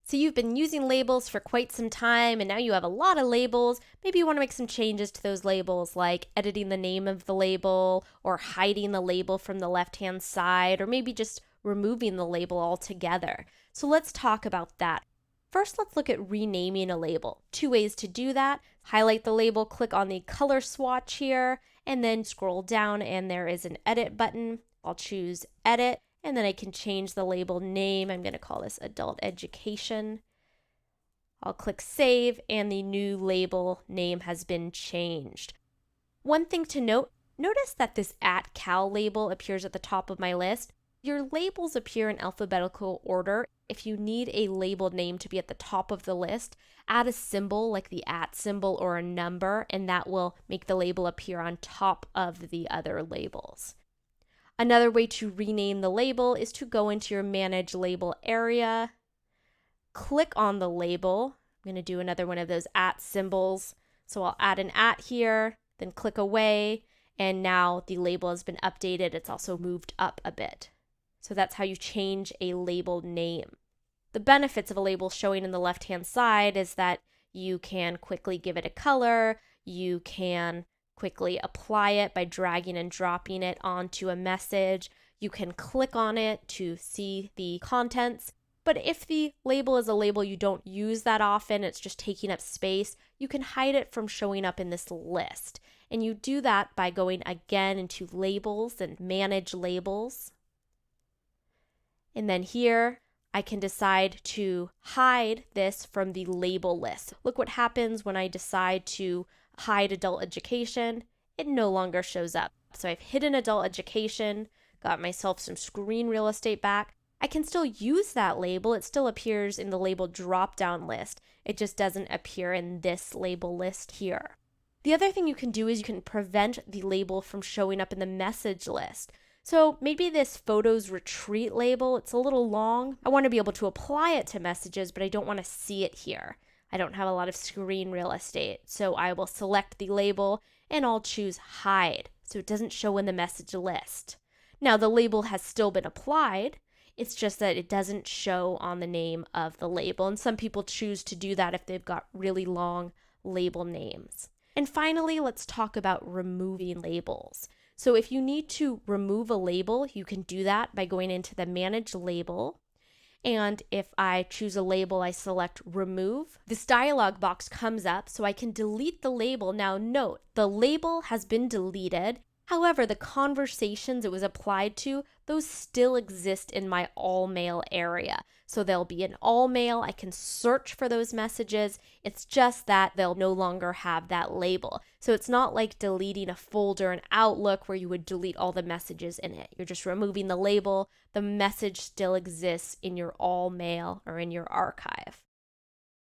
So you've been using labels for quite some time, and now you have a lot of labels. Maybe you want to make some changes to those labels, like editing the name of the label, or hiding the label from the left-hand side, or maybe just removing the label altogether. So let's talk about that. First, let's look at renaming a label. Two ways to do that. Highlight the label, click on the color swatch here, and then scroll down and there is an edit button. I'll choose edit. And then I can change the label name. I'm going to call this Adult Education. I'll click Save, and the new label name has been changed. One thing to note, notice that this @Cal label appears at the top of my list. Your labels appear in alphabetical order. If you need a label name to be at the top of the list, add a symbol like the @ symbol or a number, and that will make the label appear on top of the other labels. Another way to rename the label is to go into your Manage Label area, click on the label. I'm going to do another one of those @ symbols. So I'll add an @ here, then click away, and now the label has been updated. It's also moved up a bit. So that's how you change a label name. The benefits of a label showing in the left-hand side is that you can quickly give it a color, you can quickly apply it by dragging and dropping it onto a message. You can click on it to see the contents. But if the label is a label you don't use that often, it's just taking up space, you can hide it from showing up in this list. And you do that by going again into Labels and Manage Labels. And then here, I can decide to hide this from the label list. Look what happens when I decide to hide Adult Education. It no longer shows up. So I've hidden Adult Education, got myself some screen real estate back. I can still use that label. It still appears in the label drop-down list. It just doesn't appear in this label list here. The other thing you can do is you can prevent the label from showing up in the message list. So maybe this Photos Retreat label, it's a little long. I want to be able to apply it to messages, but I don't want to see it here. I don't have a lot of screen real estate, so I will select the label and I'll choose Hide, so it doesn't show in the message list. Now the label has still been applied, it's just that it doesn't show on the name of the label, and some people choose to do that if they've got really long label names. And finally, let's talk about removing labels. So if you need to remove a label, you can do that by going into the Manage Label. And if I choose a label, I select Remove. This dialog box comes up so I can delete the label. Now note, the label has been deleted. However, the conversations it was applied to, those still exist in my all mail area. So there'll be an all mail. I can search for those messages. It's just that they'll no longer have that label. So it's not like deleting a folder in Outlook where you would delete all the messages in it. You're just removing the label. The message still exists in your all mail or in your archive.